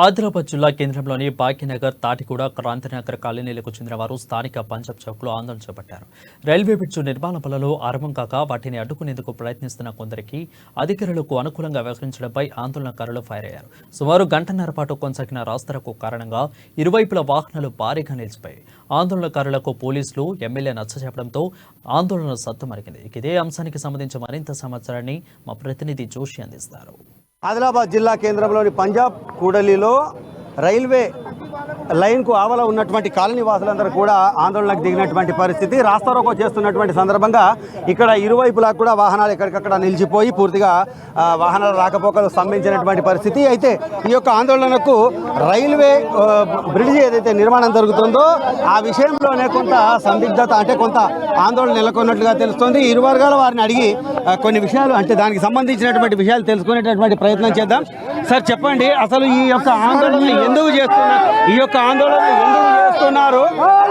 ఆదిలాబాద్ జిల్లా కేంద్రంలోని భాగ్యనగర్, తాటిగూడ, క్రాంతినగర్ కాలనీలకు చెందిన వారు స్థానిక పంజాబ్ చౌక్లో ఆందోళన చేపట్టారు. రైల్వే బ్రిడ్జు నిర్మాణ పనులు ఆరంభం కాక వాటిని అడ్డుకునేందుకు ప్రయత్నిస్తున్న కొందరికి అధికారులకు అనుకూలంగా వ్యవహరించడంపై ఆందోళనకారులు ఫైర్ అయ్యారు. సుమారు గంటన్నర పాటు కొనసాగిన రాస్తారోకో కారణంగా ఇరువైపుల వాహనాలు భారీగా నిలిచిపోయాయి. ఆందోళనకారులకు పోలీసులు, ఎమ్మెల్యే నచ్చజెప్పడంతో ఆందోళన సద్దుమరిగింది. ఇదే అంశానికి సంబంధించి మరింత సమాచారాన్ని మా ప్రతినిధి జోషి అందిస్తారు. ఆదిలాబాద్ జిల్లా కేంద్రంలోని పంజాబ్ కూడలిలో రైల్వే లైన్కు ఆవల ఉన్నటువంటి కాలనీ వాసులందరూ కూడా ఆందోళనకు దిగినటువంటి పరిస్థితి. రాస్తారోకో చేస్తున్నటువంటి సందర్భంగా ఇక్కడ ఇరువైపులా కూడా వాహనాలు ఎక్కడికక్కడ నిలిచిపోయి పూర్తిగా వాహనాల రాకపోకలు స్తంభించినటువంటి పరిస్థితి. అయితే ఈ యొక్క ఆందోళనకు రైల్వే బ్రిడ్జి ఏదైతే నిర్మాణం జరుగుతుందో ఆ విషయంలోనే కొంత సందిగ్ధత, అంటే కొంత ఆందోళన నెలకొన్నట్లుగా తెలుస్తోంది. ఇరు వర్గాల వారిని అడిగి కొన్ని విషయాలు, అంటే దానికి సంబంధించినటువంటి విషయాలు తెలుసుకునేటటువంటి ప్రయత్నం చేద్దాం. సార్ చెప్పండి, అసలు ఈ యొక్క ఆందోళన ఎందుకు చేస్తున్నారు?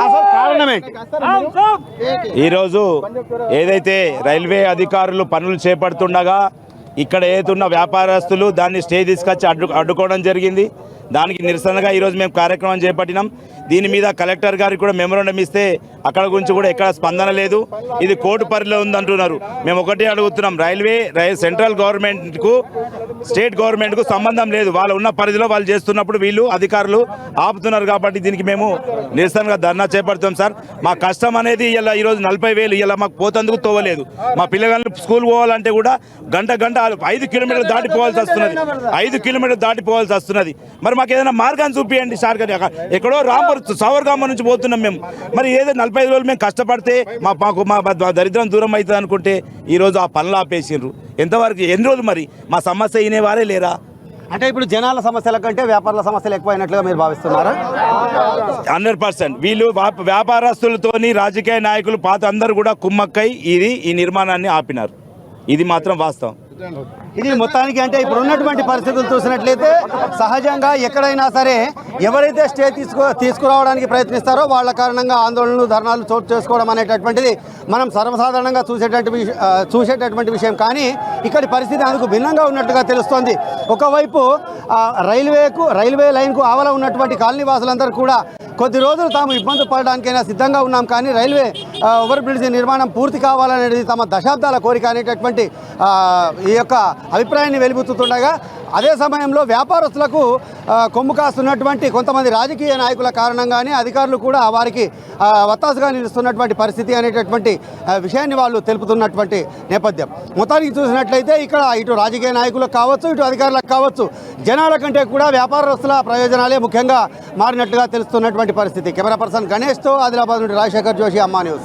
అసలు కారణం ఏంటి? ఈరోజు ఏదైతే రైల్వే అధికారులు పనులు చేపడుతుండగా ఇక్కడ ఏదున్న వ్యాపారస్తులు దాన్ని స్టే తీసుకొచ్చి అడ్డుకోవడం జరిగింది. దానికి నిరసనగా ఈరోజు మేము కార్యక్రమం చేపట్టినాం. దీని మీద కలెక్టర్ గారికి కూడా మెమోరాండం ఇస్తే అక్కడ గురించి కూడా ఎక్కడ స్పందన లేదు. ఇది కోర్టు పరిధిలో ఉందంటున్నారు. మేము ఒకటే అడుగుతున్నాం, సెంట్రల్ గవర్నమెంట్కు స్టేట్ గవర్నమెంట్కు సంబంధం లేదు. వాళ్ళు ఉన్న పరిధిలో వాళ్ళు చేస్తున్నప్పుడు వీళ్ళు అధికారులు ఆపుతున్నారు. కాబట్టి దీనికి మేము నిరసనగా ధర్నా చేపడుతున్నాం. సార్, మా కష్టం అనేది ఇలా ఈరోజు 40,000 ఇలా మాకు పోతందుకు తోవలేదు. మా పిల్లగాళ్ళు స్కూల్ పోవాలంటే కూడా గంట 5 కిలోమీటర్లు దాటిపోవాల్సి వస్తున్నది. 5 కిలోమీటర్లు దాటిపోవాల్సి వస్తున్నది. మరి మాకు ఏదైనా మార్గాన్ని చూపియండి సార్. ఎక్కడో రాంపూర్ సవర్గామ నుంచి పోతున్నాం మేము. మరి ఏదో 45 రోజులు మేము కష్టపడితే మా దరిద్రం దూరం అవుతుంది అనుకుంటే ఈరోజు ఆ పనులు ఆపేసిండ్రు. ఎంతవరకు ఎన్ని రోజులు మరి మా సమస్య వినేవారే లేరా? అంటే ఇప్పుడు జనాల సమస్యల కంటే వ్యాపారుల సమస్యలు ఎక్కువైనట్లుగా మీరు భావిస్తున్నారా? 100%. వీళ్ళు వ్యాపారస్తులతోని రాజకీయ నాయకులు పాత అందరూ కూడా కుమ్మక్కై ఈ నిర్మాణాన్ని ఆపినారు. ఇది మాత్రం వాస్తవం. ఇది మొత్తానికి అంటే ఇప్పుడు ఉన్నటువంటి పరిస్థితులు చూసినట్లయితే సహజంగా ఎక్కడైనా సరే ఎవరైతే స్టే తీసుకురావడానికి ప్రయత్నిస్తారో వాళ్ళ కారణంగా ఆందోళనలు, ధర్నాలు చోటు చేసుకోవడం అనేటటువంటిది మనం సర్వసాధారణంగా చూసేటటువంటి విషయం. కానీ ఇక్కడి పరిస్థితి అందుకు భిన్నంగా ఉన్నట్టుగా తెలుస్తోంది. ఒకవైపు రైల్వే లైన్కు ఆవల ఉన్నటువంటి కాలనీ వాసులందరూ కూడా కొద్ది రోజులు తాము ఇబ్బందులు పడడానికైనా సిద్ధంగా ఉన్నాం, కానీ రైల్వే ఓవర్ బ్రిడ్జ్ నిర్మాణం పూర్తి కావాలనేది తమ దశాబ్దాల కోరిక అనేటటువంటి ఈ యొక్క అభిప్రాయాన్ని వెలిబుతుండగా, అదే సమయంలో వ్యాపారస్తులకు కొమ్ము కాస్తున్నటువంటి కొంతమంది రాజకీయ నాయకుల కారణంగానే అధికారులు కూడా వారికి వత్తాసుగా నిలుస్తున్నటువంటి పరిస్థితి అనేటటువంటి విషయాన్ని వాళ్ళు తెలుపుతున్నటువంటి నేపథ్యం. మొత్తానికి చూసినట్లయితే ఇక్కడ ఇటు రాజకీయ నాయకులకు కావచ్చు, ఇటు అధికారులకు కావచ్చు, జనాల కంటే కూడా వ్యాపారస్తుల ప్రయోజనాలే ముఖ్యంగా మారినట్లుగా తెలుస్తున్నటువంటి పరిస్థితి. కెమెరా పర్సన్ గణేష్తో ఆదిలాబాద్ నుండి రాజశేఖర్ జోషి, అమ్మా న్యూస్.